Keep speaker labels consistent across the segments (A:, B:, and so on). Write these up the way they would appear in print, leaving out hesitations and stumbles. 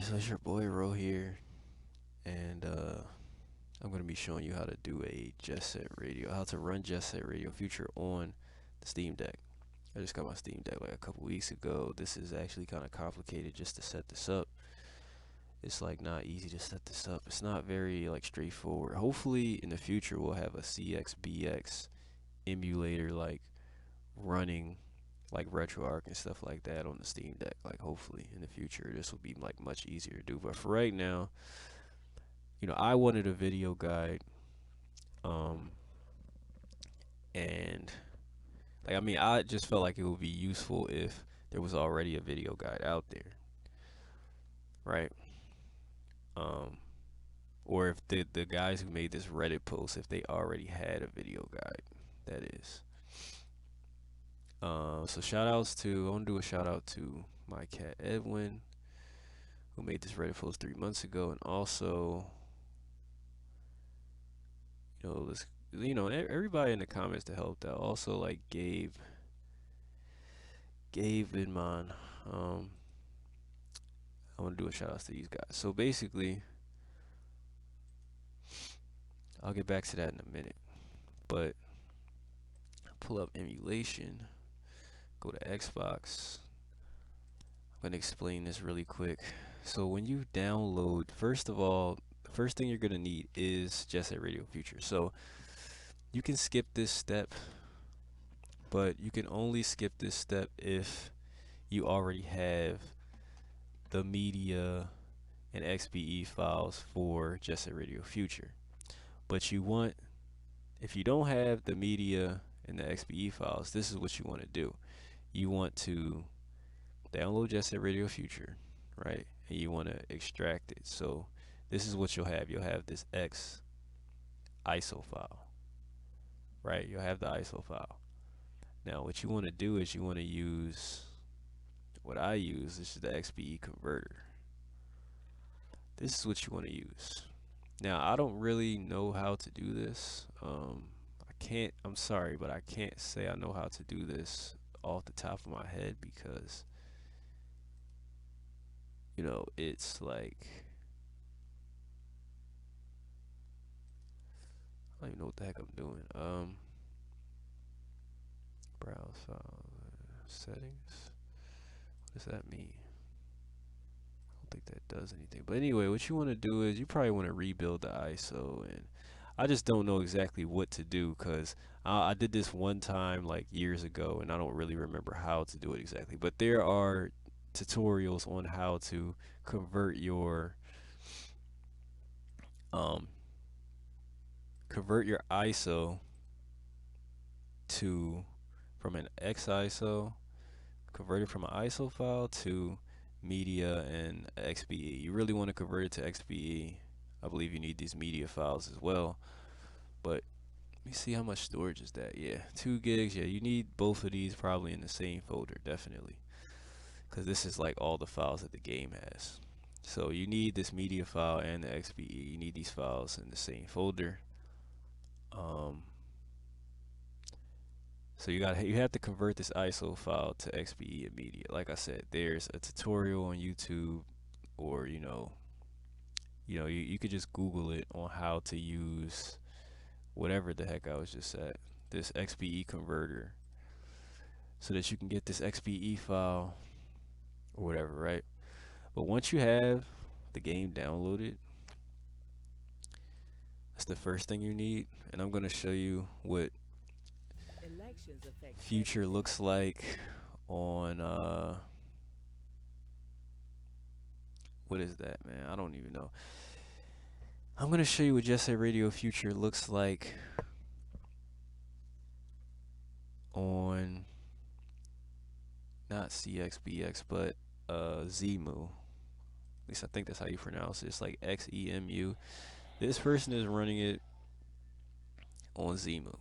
A: So it's your boy Ro here, and I'm gonna be showing you how to do a Jet Set Radio, how to run Jet Set Radio Future on the Steam Deck. I just got my Steam Deck like a couple weeks ago. This is actually kind of complicated just to set this up. It's like not easy to set this up. It's not very like straightforward. Hopefully in the future we'll have a CXBX emulator like running like RetroArch and stuff like that on the Steam Deck. Like hopefully in the future this will be like much easier to do. But for right now, I wanted a video guide, um, and I just felt like it would be useful if there was already a video guide out there, right? Um, or if the guys who made this Reddit post, if they already had a video guide, that is. So I want to do a shout out to my cat Edwin, who made this Reddit post 3 months ago, and also, this, everybody in the comments that helped out. Also, like Gabe Vidman. Um, I want to do a shout out to these guys. So basically, I'll get back to that in a minute. But pull up emulation, go to Xbox. I'm gonna explain this really quick. So when you download, first of all, the first thing you're gonna need is Jet Set Radio Future. So you can skip this step, but you can only skip this step if you already have the media and XBE files for Jet Set Radio Future. But if you don't have the media and the XBE files, this is what you want to do. You want to download Jet Set Radio Future, right? And you want to extract it. So this is what you'll have. You'll have this X ISO file, right? You'll have the ISO file. Now what you want to do is you want to use what I use. This is the XBE converter. This is what you want to use. Now I don't really know how to do this. I'm sorry, but I can't say I know how to do this off the top of my head because it's like I don't even know what the heck I'm doing. Browse file settings. What does that mean? I don't think that does anything. But anyway, what you want to do is you probably want to rebuild the ISO, and I just don't know exactly what to do because I did this one time like years ago, and I don't really remember how to do it exactly. But there are tutorials on how to convert your um ISO to from an X ISO, convert it from an ISO file to media and XBE. You really want to convert it to XBE. I believe you need these media files as well. But let me see how much storage is that. Yeah, 2 gigs. Yeah, you need both of these probably in the same folder, definitely. Because this is like all the files that the game has. So you need this media file and the XBE. You need these files in the same folder. So you have to convert this ISO file to XBE and media. Like I said, there's a tutorial on YouTube, or you could just Google it on how to use whatever the heck I was just at, this XBE converter, so that you can get this XBE file or whatever, right? But once you have the game downloaded, that's the first thing you need, and I'm going to show you what Future looks like on what is that, man? I don't even know. I'm going to show you what Jet Set Radio Future looks like on not CXBX, but Zemu. At least I think that's how you pronounce it. It's like XEMU. This person is running it on Zemu.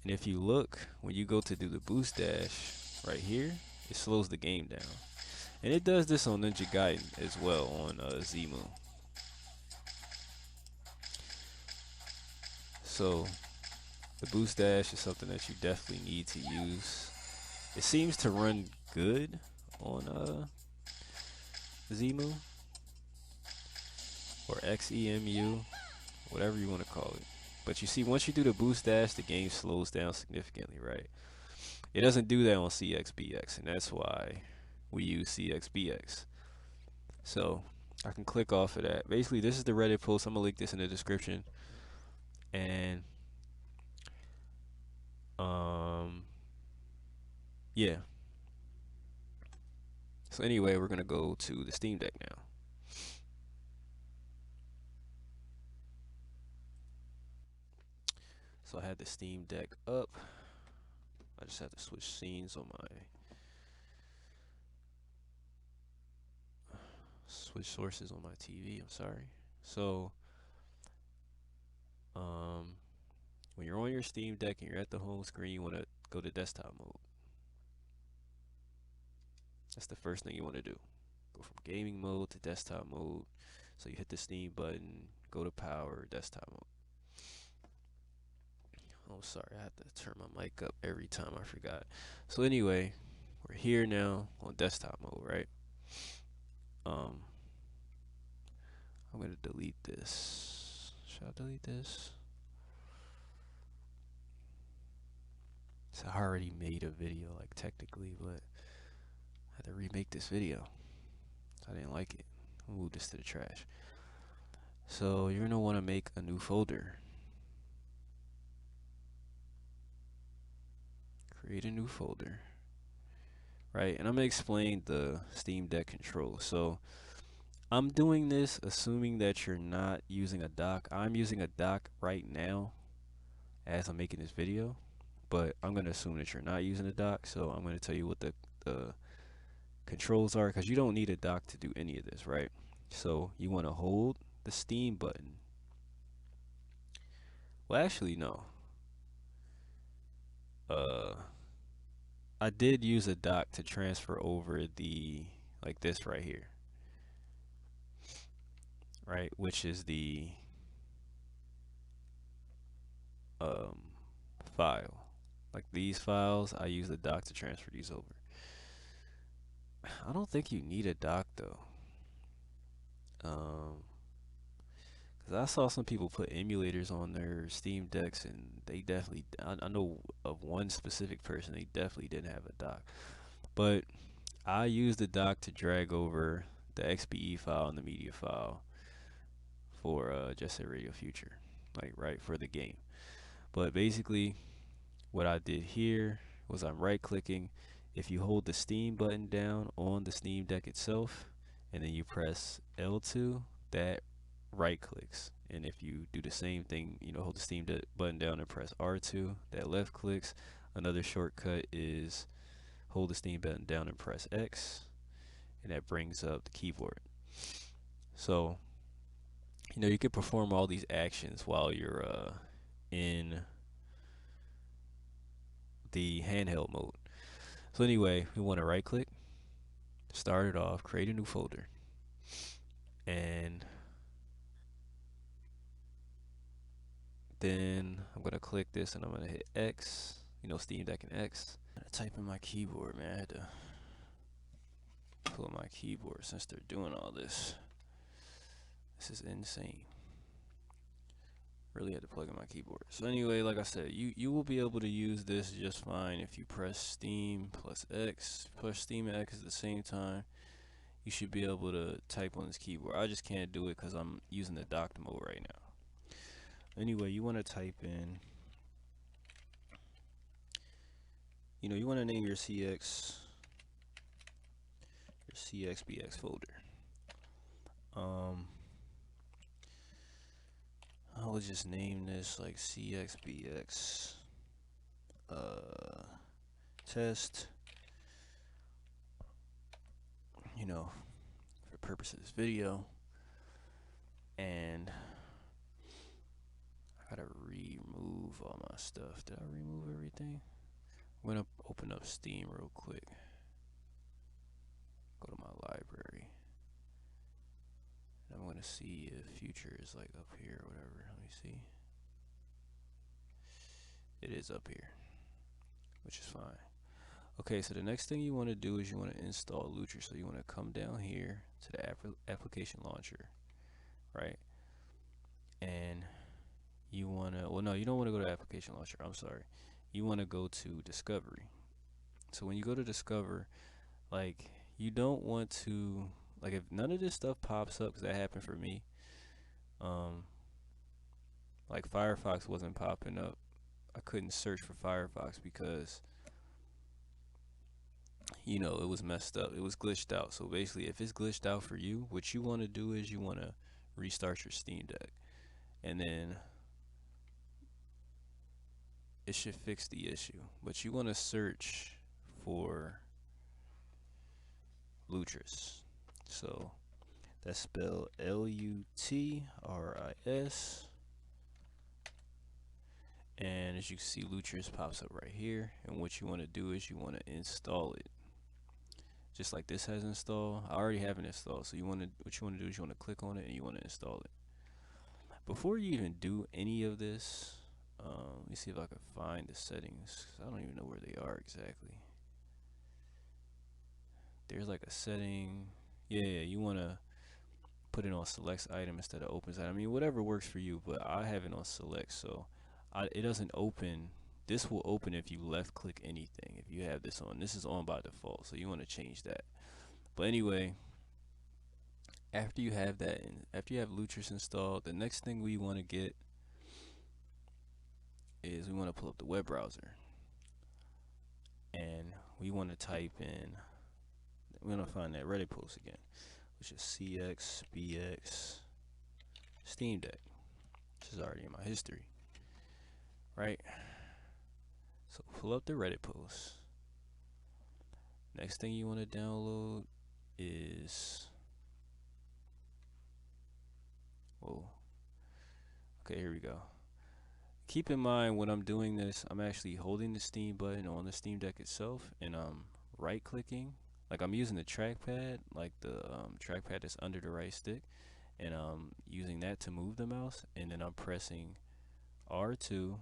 A: And if you look, when you go to do the boost dash right here, it slows the game down. And it does this on Ninja Gaiden as well on Zemu. So the boost dash is something that you definitely need to use. It seems to run good on XZMU or XEMU, whatever you want to call it. But you see, once you do the boost dash, the game slows down significantly, right? It doesn't do that on CXBX, and that's why we use CXBX. So I can click off of that. Basically, this is the Reddit post. I'm gonna link this in the description. And yeah. So anyway, we're gonna go to the Steam Deck now. So I had the Steam Deck up. I just had to switch scenes on my switch sources on my TV. I'm sorry. So when you're on your Steam Deck and you're at the home screen, you want to go to desktop mode. That's the first thing you want to do. Go from gaming mode to desktop mode. So you hit the Steam button, go to power, desktop mode. Oh, sorry, I have to turn my mic up every time I forgot. So anyway, we're here now on desktop mode, right? I'm gonna delete this. Should I delete this? So I already made a video, like technically, but I had to remake this video. I didn't like it. I'll move this to the trash. So you're gonna want to make a new folder. Create a new folder. Right, and I'm gonna explain the Steam Deck controls. So I'm doing this assuming that you're not using a dock. I'm using a dock right now as I'm making this video, but I'm gonna assume that you're not using a dock. So I'm gonna tell you what the controls are, because you don't need a dock to do any of this, right? So you want to hold the Steam button. Well, actually, no. I did use a dock to transfer over the, like this right here, right? Which is the file. Like these files, I use the dock to transfer these over. I don't think you need a dock though. Cause I saw some people put emulators on their Steam Decks, and they definitely, I know of one specific person, they definitely didn't have a dock. But I used the dock to drag over the XBE file and the media file for Just Say Radio Future, like right for the game. But basically, what I did here was I'm right clicking. If you hold the Steam button down on the Steam Deck itself, and then you press L2, that right clicks. And if you do the same thing, you know, hold the Steam button down and press R2, that left clicks. Another shortcut is hold the Steam button down and press X, and that brings up the keyboard. So, you know, you can perform all these actions while you're in the handheld mode. So anyway, we want to right click, start it off, create a new folder, and then I'm gonna click this and I'm gonna hit X, you know, Steam Deck and X. I'm gonna type in my keyboard, man. I had to pull up my keyboard since they're doing all this. This is insane. Really had to plug in my keyboard. So anyway, like I said, you will be able to use this just fine if you press Steam plus X, push Steam and X at the same time. You should be able to type on this keyboard. I just can't do it because I'm using the docked mode right now. Anyway, you want to type in, you know, you want to name your CXBX folder. I will just name this like CXBX test, you know, for the purpose of this video. And I gotta remove all my stuff. Did I remove everything? I'm gonna open up Steam real quick. Go to my library. And I'm gonna see if Future is like up here or whatever. Let me see. It is up here, which is fine. Okay, so the next thing you want to do is you want to install Lutris. So you want to come down here to the application launcher, right? And you want to, well, no, you don't want to go to application launcher. I'm sorry. You want to go to discovery. So when you go to discover, like, you don't want to, like, if none of this stuff pops up, because that happened for me, um, like Firefox wasn't popping up. I couldn't search for Firefox because, you know, it was messed up. It was glitched out. So basically, if it's glitched out for you, what you want to do is you want to restart your Steam Deck, and then it should fix the issue. But you want to search for Lutris. So that's spelled Lutris. And as you can see, Lutris pops up right here. And what you want to do is you want to install it. Just like this has installed. I already have it installed. So what you want to do is you want to click on it and you want to install it. Before you even do any of this, let me see if I can find the settings. I don't even know where they are exactly. There's like a setting. Yeah, you want to put it on selects item instead of opens item. I mean, whatever works for you, but I have it on select, so it doesn't open. This will open if you left click anything. If you have this on, this is on by default, so you want to change that. But anyway, after you have that, after you have Lutris installed, the next thing we want to get is we want to pull up the web browser, and we want to type in. We're gonna find that Reddit post again, which is CXBX Steam Deck, which is already in my history, right? So pull up the Reddit post. Next thing you want to download is, whoa, okay, here we go. Keep in mind when I'm doing this, I'm actually holding the Steam button on the Steam Deck itself, and I'm right clicking, like I'm using the trackpad, like the trackpad that's under the right stick, and I'm using that to move the mouse, and then I'm pressing R2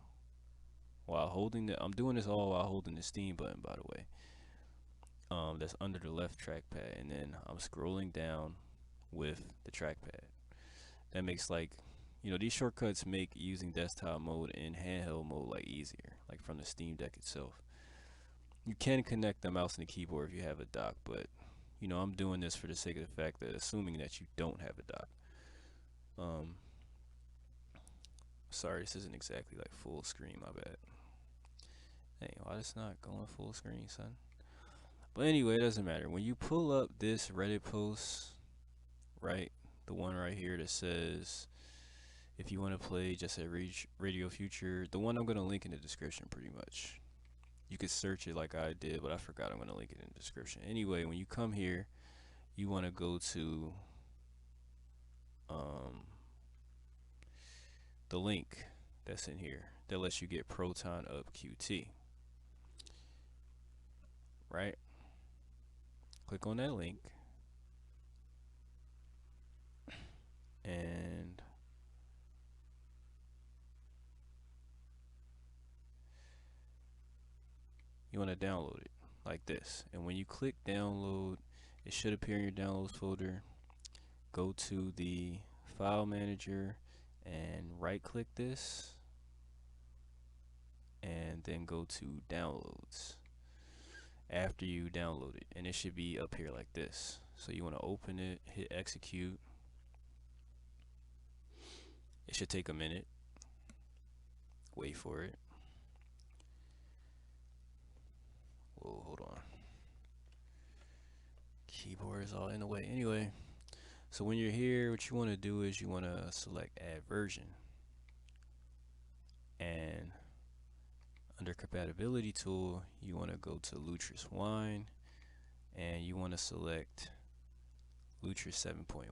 A: while holding I'm doing this all while holding the Steam button, by the way. That's under the left trackpad, and then I'm scrolling down with the trackpad. That makes, like, you know, these shortcuts make using desktop mode and handheld mode like easier, like from the Steam Deck itself. You can connect the mouse and the keyboard if you have a dock, but you know, I'm doing this for the sake of the fact that assuming that you don't have a dock. Sorry, this isn't exactly like full screen, my bad. Hey, why it's not going full screen, son? But anyway, it doesn't matter. When you pull up this Reddit post, right, the one right here that says if you want to play just at Radio Future, the one I'm going to link in the description pretty much. You could search it like I did, but I forgot. I'm going to link it in the description. Anyway, when you come here, you want to go to the link that's in here that lets you get Proton Up QT, right? Click on that link, and you want to download it like this. And when you click download, it should appear in your downloads folder. Go to the file manager and right click this, and then go to downloads after you download it, and it should be up here like this. So you want to open it, hit execute. It should take a minute. Wait for it. Whoa, hold on. Keyboard is all in the way. Anyway, so when you're here, what you want to do is you want to select add version, and under compatibility tool, you want to go to Lutris Wine, and you want to select Lutris 7.1,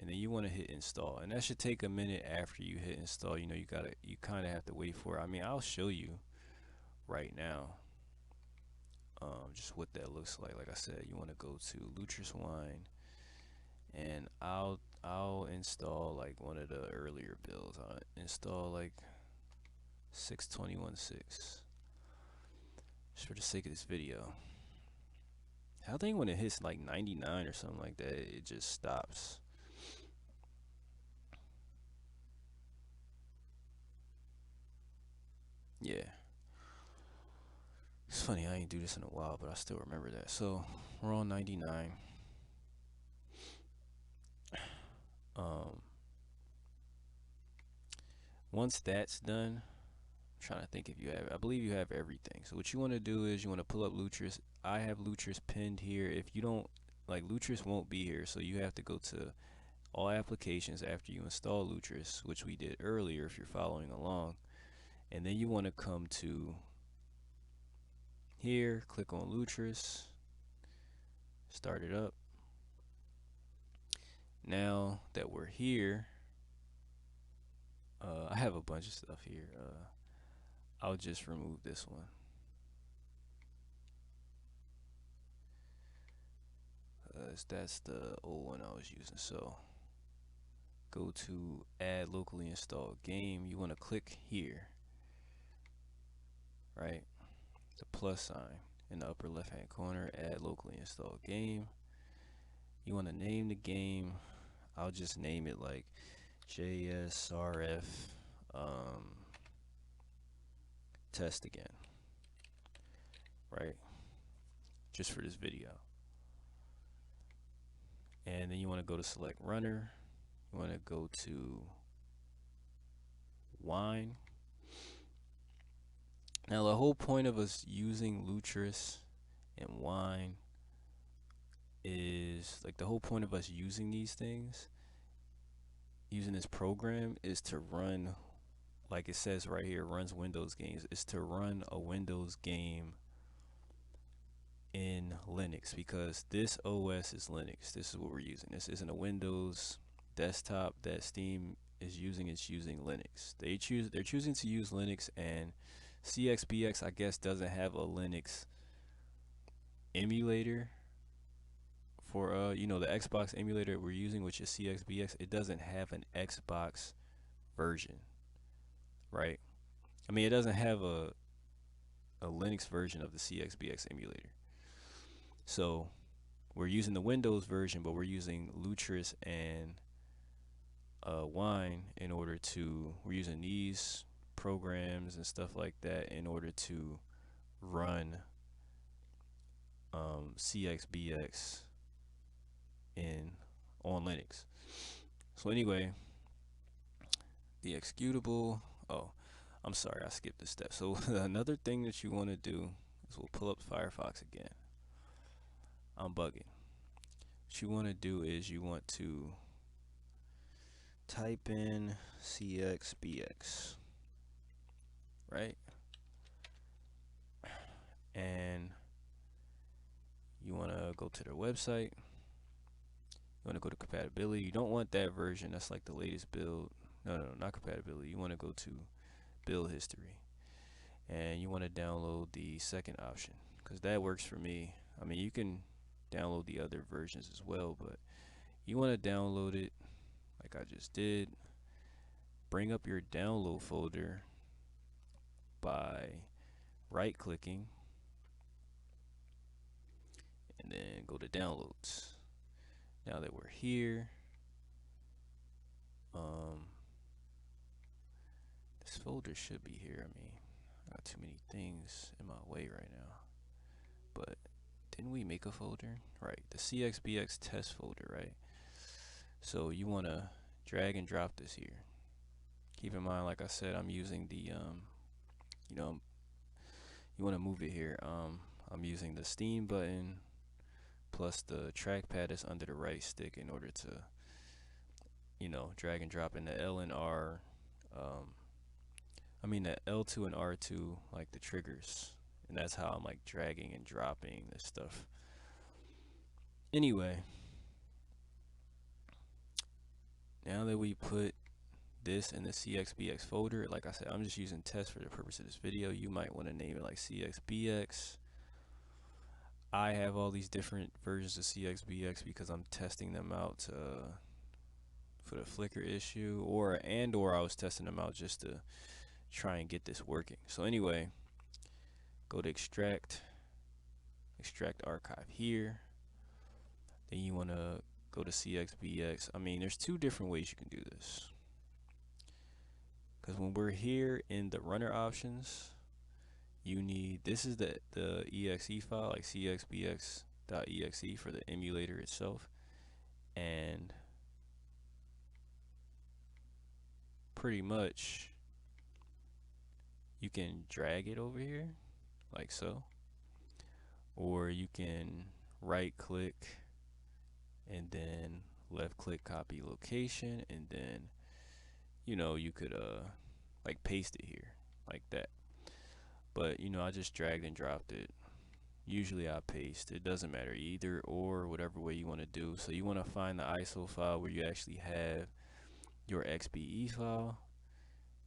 A: and then you want to hit install, and that should take a minute after you hit install. You know, you kind of have to wait for it. I mean, I'll show you right now just what that looks like. Like I said, you want to go to Lutris Wine, and I'll install like one of the earlier builds. I'll install like 621.6 just for the sake of this video. I think when it hits like 99 or something like that, it just stops. Yeah. It's funny, I ain't do this in a while, but I still remember that. So we're on 99. Um, once that's done, I'm trying to think if you have, I believe you have everything. So what you want to do is you want to pull up Lutris. I have Lutris pinned here. If you don't, like, Lutris won't be here, so you have to go to all applications after you install Lutris, which we did earlier if you're following along. And then you want to come to here, click on Lutris, start it up. Now that we're here, I have a bunch of stuff here. I'll just remove this one. That's the old one I was using. So go to add locally installed game. You want to click here, right? The plus sign in the upper left hand corner, add locally installed game. You want to name the game. I'll just name it like JSRF test again, right? Just for this video. And then you want to go to select runner. You want to go to wine. Now the whole point of us using Lutris and wine is, like, the whole point of us using these things, using this program, is to run, like it says right here, runs Windows games, is to run a Windows game in Linux, because this OS is Linux. This is what we're using. This isn't a Windows desktop that Steam is using. It's using Linux. They're choosing to use Linux, and CXBX, I guess, doesn't have a Linux emulator for you know, the Xbox emulator we're using, which is CXBX. It doesn't have an Xbox version, right? I mean, it doesn't have a Linux version of the CXBX emulator. So we're using the Windows version, but we're using Lutris and Wine in order to, we're using these programs and stuff like that in order to run CXBX on Linux. So anyway, the executable, oh, I'm sorry, I skipped a step. So another thing that you want to do is, we'll pull up Firefox again. I'm bugging. What you want to do is you want to type in CXBX, right? And you want to go to their website. You want to go to compatibility. You don't want that version. That's like the latest build. No, not compatibility. You want to go to build history. And you want to download the second option, because that works for me. I mean, you can download the other versions as well, but you want to download it like I just did. Bring up your download folder by right clicking and then go to downloads. Now that we're here, this folder should be here. I mean, I got too many things in my way right now, but didn't we make a folder? Right, the CXBX test folder, right? So you want to drag and drop this here. Keep in mind, like I said, I'm using the you know, you want to move it here. I'm using the Steam button plus the trackpad is under the right stick in order to, you know, drag and drop in the L and R. I mean the L2 and R2, like the triggers, and that's how I'm like dragging and dropping this stuff. Anyway, now that we put this in the CXBX folder, like I said, I'm just using test for the purpose of this video. You might want to name it like CXBX. I have all these different versions of CXBX because I'm testing them out for the Flickr issue, or I was testing them out just to try and get this working. So anyway, go to extract extract archive here. Then you want to go to CXBX. I mean, there's two different ways you can do this. Because when we're here in the runner options, you need, this is the exe file, like cxbx.exe for the emulator itself. And pretty much you can drag it over here like so, or you can right click and then left click copy location, and then you could like paste it here like that. But I just dragged and dropped it. Usually I paste. It doesn't matter, either or, whatever way you want to do. So you want to find the ISO file where you actually have your XBE file.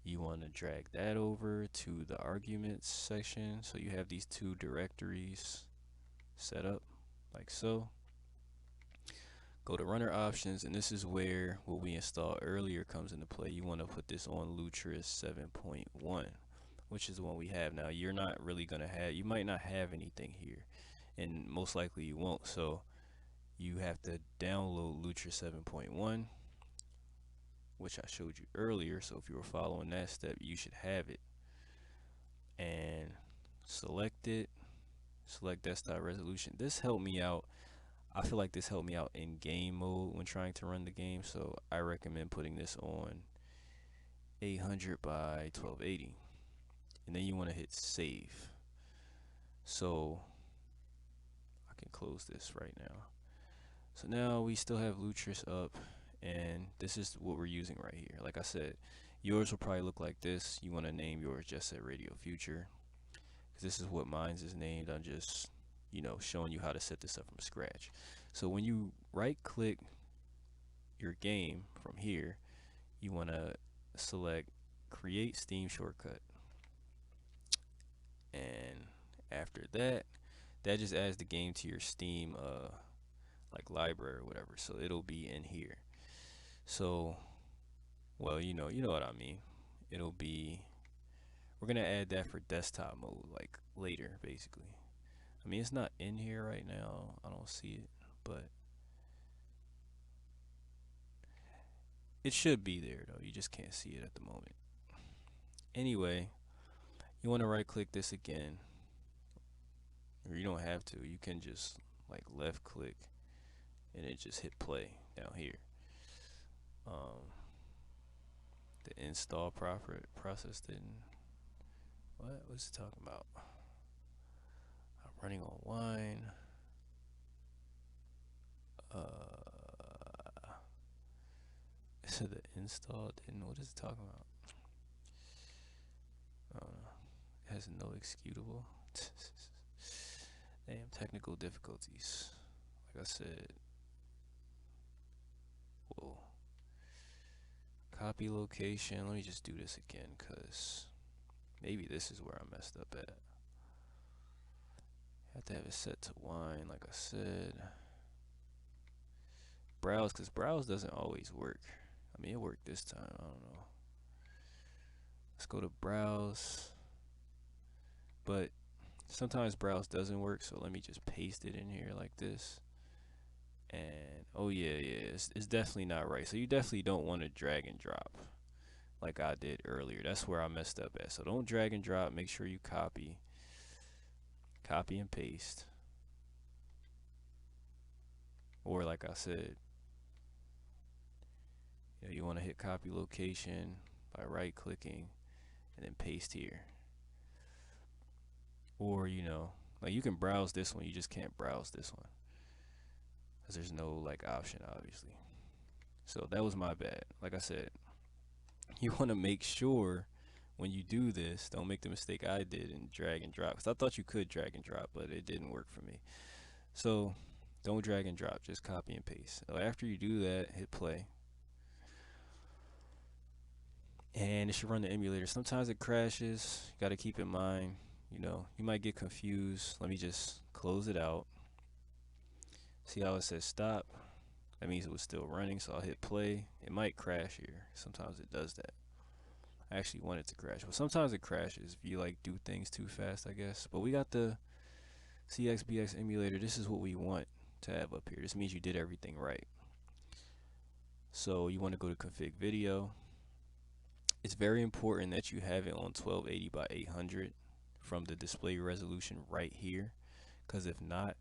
A: You want to drag that over to the arguments section, so you have these two directories set up like so. Go to runner options, and this is where what we installed earlier comes into play. You want to put this on Lutris 7.1, which is the one we have now. You're not really going to have, you might not have anything here, and most likely you won't. So you have to download Lutris 7.1, which I showed you earlier. So if you were following that step, you should have it. And select it, select desktop resolution. This helped me out. I feel like this helped me out in game mode when trying to run the game, so I recommend putting this on 800 by 1280. And then you want to hit save. So I can close this right now. So now we still have Lutris up, and this is what we're using right here. Like I said, yours will probably look like this. You want to name yours Just Set Radio Future, because this is what mine's is named. I'm just showing you how to set this up from scratch. So when you right click your game from here, you want to select create Steam shortcut, and after that just adds the game to your Steam like library or whatever, so it'll be in here. So well, you know what I mean. It'll be, we're gonna add that for desktop mode like later, basically. I mean, it's not in here right now, I don't see it, but it should be there though. You just can't see it at the moment. Anyway, you want to right click this again, or you don't have to. You can just like left click and it just hit play down here. The install process didn't. What's it talking about? I'm running on wine. So the install didn't. What is it talking about? I don't know. It has no executable. Damn, technical difficulties. Like I said. Whoa. Copy location. Let me just do this again, because maybe this is where I messed up at. Have to have it set to wine, like I said. Browse, because browse doesn't always work. I mean, it worked this time. I don't know. Let's go to browse. But sometimes browse doesn't work, so let me just paste it in here like this. And oh yeah, it's definitely not right. So you definitely don't want to drag and drop like I did earlier. That's where I messed up at. So don't drag and drop. Make sure you copy and paste. Or like I said, you want to hit copy location by right clicking and then paste here. Or like you can browse this one, you just can't browse this one because there's no like option, obviously. So that was my bad. Like I said, you want to make sure when you do this, don't make the mistake I did and drag and drop, because I thought you could drag and drop, but it didn't work for me. So don't drag and drop, just copy and paste. So after you do that, hit play. And it should run the emulator. Sometimes it crashes. You got to keep in mind, you might get confused. Let me just close it out. See how it says stop? That means it was still running, so I'll hit play. It might crash here. Sometimes it does that. I actually want it to crash, but sometimes it crashes if you like do things too fast, I guess. But we got the CXBX emulator, this is what we want to have up here. This means you did everything right. So you want to go to config video. It's very important that you have it on 1280 by 800 from the display resolution right here, because if not,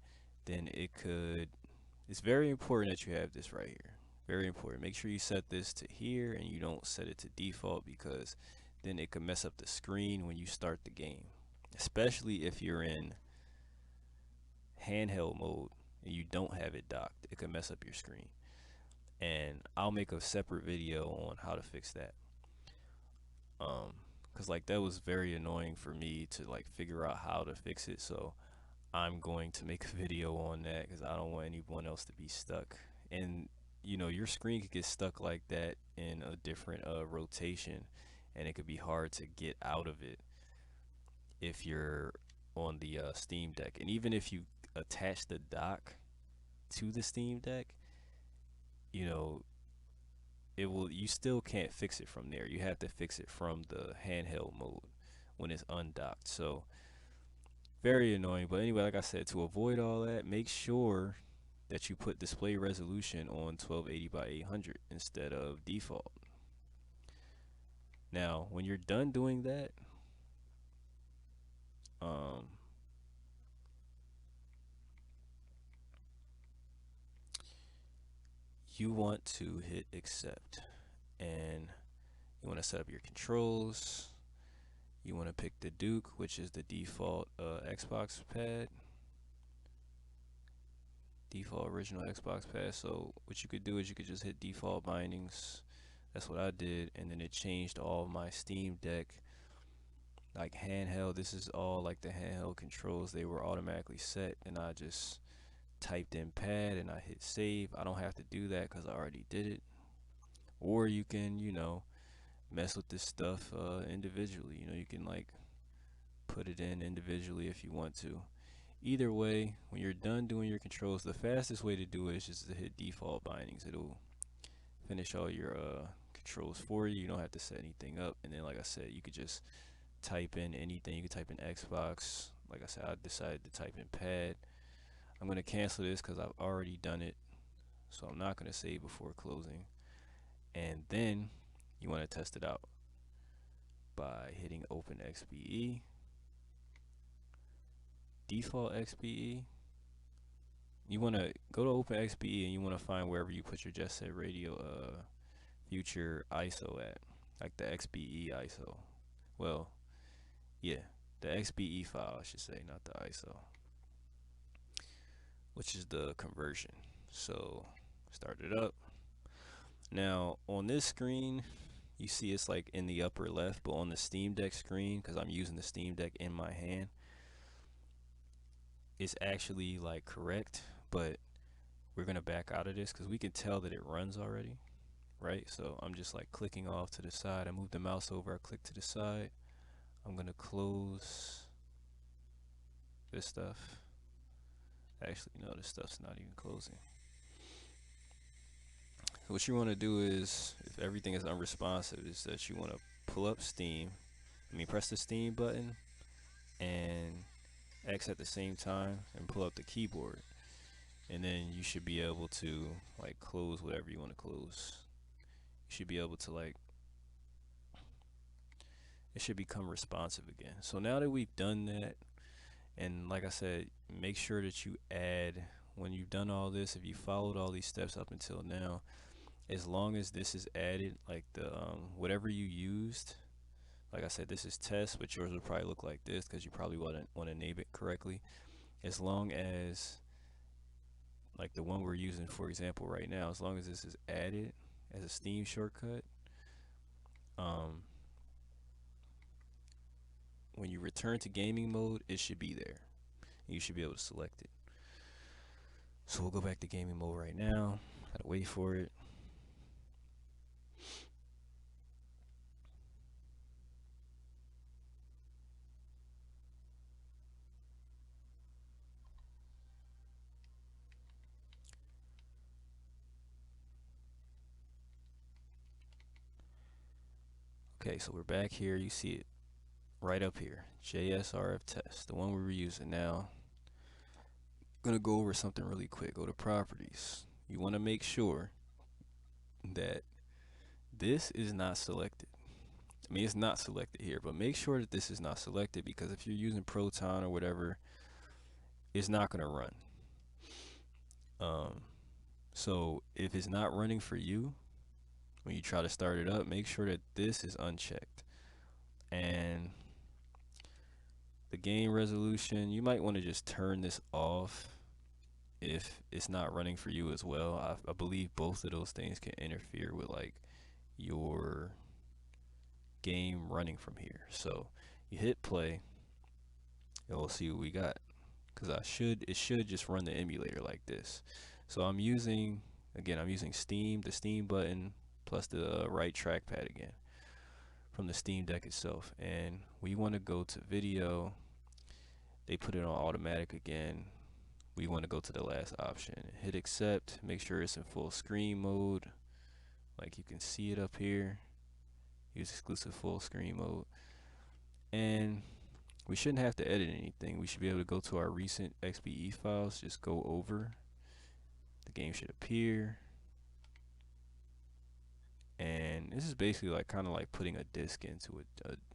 A: then it's very important that you have this right here. Very important. Make sure you set this to here and you don't set it to default, because then it could mess up the screen when you start the game, especially if you're in handheld mode and you don't have it docked. It could mess up your screen, and I'll make a separate video on how to fix that. Because like that was very annoying for me to like figure out how to fix it. So I'm going to make a video on that, because I don't want anyone else to be stuck. And you know, your screen could get stuck like that in a different rotation, and it could be hard to get out of it if you're on the Steam Deck. And even if you attach the dock to the Steam Deck, you know, you still can't fix it from there. You have to fix it from the handheld mode when it's undocked. So very annoying. But anyway, like I said, to avoid all that, make sure that you put display resolution on 1280 by 800 instead of default. Now when you're done doing that, you want to hit accept, and you want to set up your controls. You want to pick the Duke, which is the default Xbox pad, default original Xbox pad. So what you could do is you could just hit default bindings. That's what I did, and then it changed all my Steam Deck like handheld. This is all like the handheld controls. They were automatically set, and I just typed in pad and I hit save. I don't have to do that because I already did it. Or you can, you know, mess with this stuff individually. You know, you can like put it in individually if you want to. Either way, when you're done doing your controls, the fastest way to do it is just to hit default bindings. It'll finish all your controls for you. You don't have to set anything up. And then like I said, you could just type in anything. You could type in Xbox. Like I said, I decided to type in pad. I'm going to cancel this because I've already done it, so I'm not going to save before closing. And then you want to test it out by hitting open XBE, default XBE. You want to go to open XBE and you want to find wherever you put your Jet Set Radio future ISO at, like the XBE ISO. Well, yeah, the XBE file, I should say, not the ISO, which is the conversion. So start it up. Now on this screen, you see it's like in the upper left, but on the Steam Deck screen, because I'm using the Steam Deck in my hand, it's actually like correct, but we're gonna back out of this because we can tell that it runs already, right? So I'm just like clicking off to the side. I move the mouse over, I click to the side. I'm gonna close this stuff. Actually, no, this stuff's not even closing. So what you want to do is, if everything is unresponsive, is that you want to pull up Steam. Press the Steam button and X at the same time and pull up the keyboard. And then you should be able to like close whatever you want to close. You should be able to like, it should become responsive again. So now that we've done that, and like I said, make sure that you add, when you've done all this, if you followed all these steps up until now, as long as this is added, like the whatever you used, like I said, this is test, but yours will probably look like this because you probably want to name it correctly. As long as like the one we're using, for example, right now, as long as this is added as a Steam shortcut, when you return to gaming mode, it should be there. You should be able to select it. So we'll go back to gaming mode right now. Gotta wait for it. Okay, so we're back here. You see it right up here, JSRF test, the one we were using now. gonna go over something really quick. Go to properties. You want to make sure that this is not selected. I mean, it's not selected here, but make sure that this is not selected, because if you're using Proton or whatever, it's not gonna run. Um, so if it's not running for you when you try to start it up, make sure that this is unchecked. And the game resolution, you might want to just turn this off if it's not running for you as well. I believe both of those things can interfere with like your game running from here. So you hit play and we'll see what we got, because it should just run the emulator like this. So I'm using Steam, the Steam button plus the right trackpad again from the Steam Deck itself, and we want to go to video. They put it on automatic again. We want to go to the last option, hit accept, make sure it's in full screen mode, like you can see it up here. Use exclusive full screen mode, and we shouldn't have to edit anything. We should be able to go to our recent XBE files, just go over, the game should appear, and this is basically like kind of like putting a disk into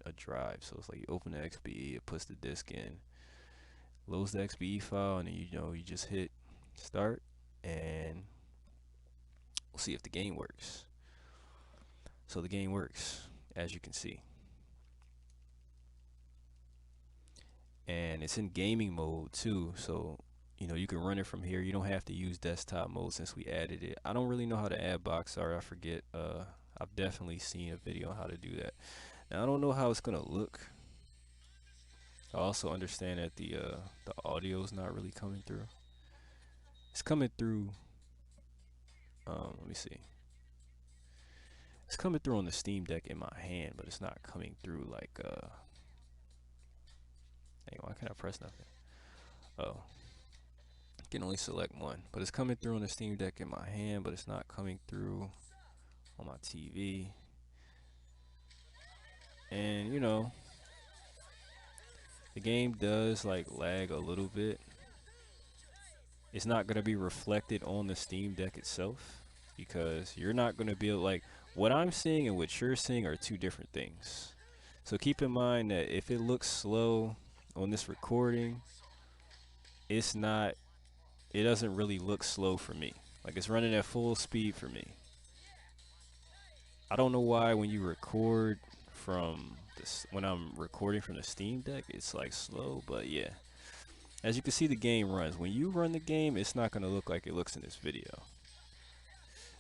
A: a drive. So it's like you open the XBE, it puts the disk in, loads the XBE file, and then you just hit start, and we'll see if the game works. So the game works, as you can see, and it's in gaming mode too, so you can run it from here. You don't have to use desktop mode since we added it. I don't really know how to add box art, I forget. I've definitely seen a video on how to do that. Now I don't know how it's gonna look. I also understand that the audio is not really coming through. It's coming through. Let me see. It's coming through on the Steam Deck in my hand, but it's not coming through like Hey, why can't I press nothing? Oh, I can only select one, but it's coming through on the Steam Deck in my hand, but it's not coming through on my TV. And the game does like lag a little bit. It's not gonna be reflected on the Steam Deck itself, because you're not gonna be able, like, what I'm seeing and what you're seeing are two different things. So keep in mind that if it looks slow on this recording, it doesn't really look slow for me. Like, it's running at full speed for me. I don't know why when you record from this, when I'm recording from the Steam Deck, it's like slow, but yeah. As you can see, the game runs. When you run the game, it's not gonna look like it looks in this video.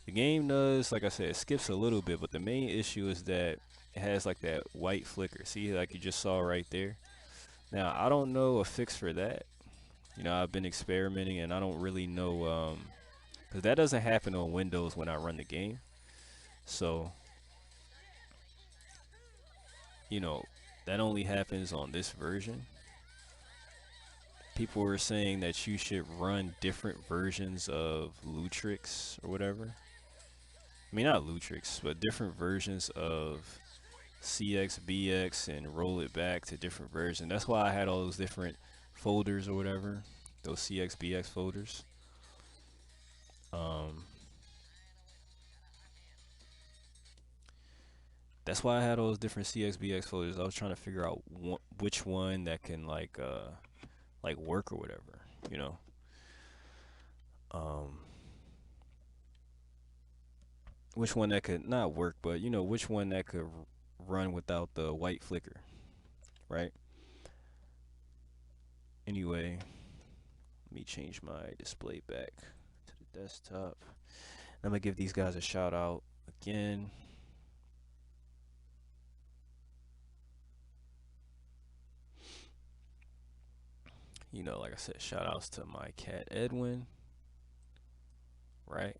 A: The game does, like I said, it skips a little bit, but the main issue is that it has like that white flicker. See, like you just saw right there. Now, I don't know a fix for that. I've been experimenting, and I don't really know, because that doesn't happen on Windows when I run the game. So, that only happens on this version. People were saying that you should run different versions of Lutris or whatever. I mean, not Lutris, but different versions of CXBX and roll it back to different versions. That's why I had all those different folders or whatever, those CXBX folders. That's why I had all those different CXBX folders. I was trying to figure out which one that can like work or whatever, which one that could not work, but which one that could run without the white flicker, right? Anyway, let me change my display back to the desktop. I'm gonna give these guys a shout out again. Like I said, shout outs to my cat Edwin, right?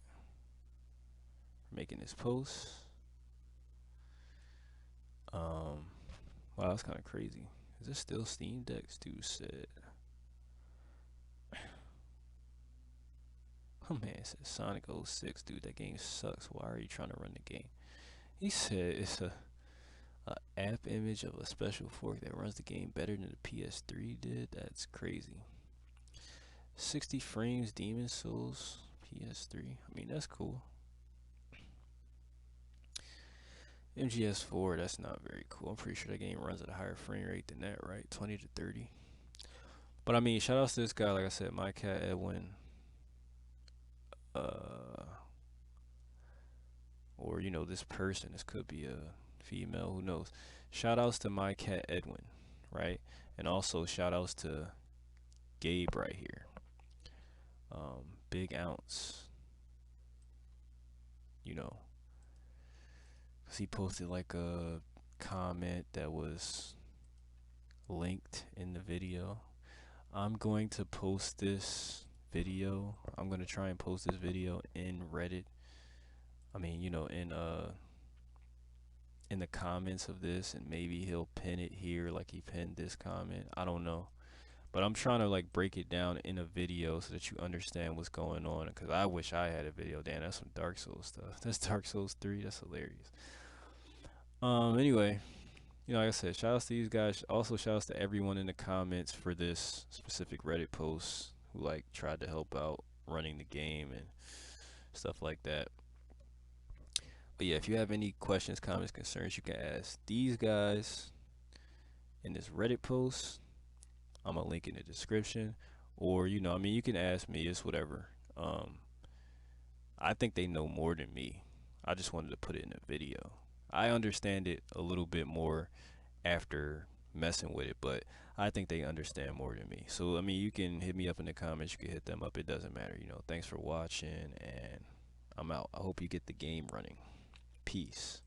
A: For making this post. Wow, that's kind of crazy. Is this still Steam Decks? Dude said. Oh man, it says Sonic 06. Dude, that game sucks. Why are you trying to run the game? He said it's a app image of a special fork that runs the game better than the PS3 did. That's crazy. 60 frames, Demon Souls, PS3. I mean, that's cool. MGS4, that's not very cool. I'm pretty sure that game runs at a higher frame rate than that, right? 20 to 30. But I mean, shout outs to this guy, like I said, my cat Edwin. Or, you know, this person. This could be a female, who knows. Shout outs to my cat Edwin, right? And also shout outs to Gabe right here. Big Ounce. You know, 'cause he posted like a comment that was linked in the video. I'm going to post this video. I'm going to try and post this video in Reddit. I mean, you know, in the comments of this, and maybe he'll pin it here like he pinned this comment. I don't know. But I'm trying to like break it down in a video so that you understand what's going on, because I wish I had a video. Damn, that's some Dark Souls stuff. That's Dark Souls 3. That's hilarious. Anyway, you know, like I said, shout outs to these guys. Also, shout outs to everyone in the comments for this specific Reddit post who like tried to help out running the game and stuff like that. But yeah, if you have any questions, comments, concerns, you can ask these guys in this Reddit post. I'm gonna link in the description, or you know, I mean, you can ask me. It's whatever. I think they know more than me. I just wanted to put it in a video. I understand it a little bit more after messing with it, but I think they understand more than me. So I mean, you can hit me up in the comments. You can hit them up. It doesn't matter. You know. Thanks for watching, and I'm out. I hope you get the game running. Peace.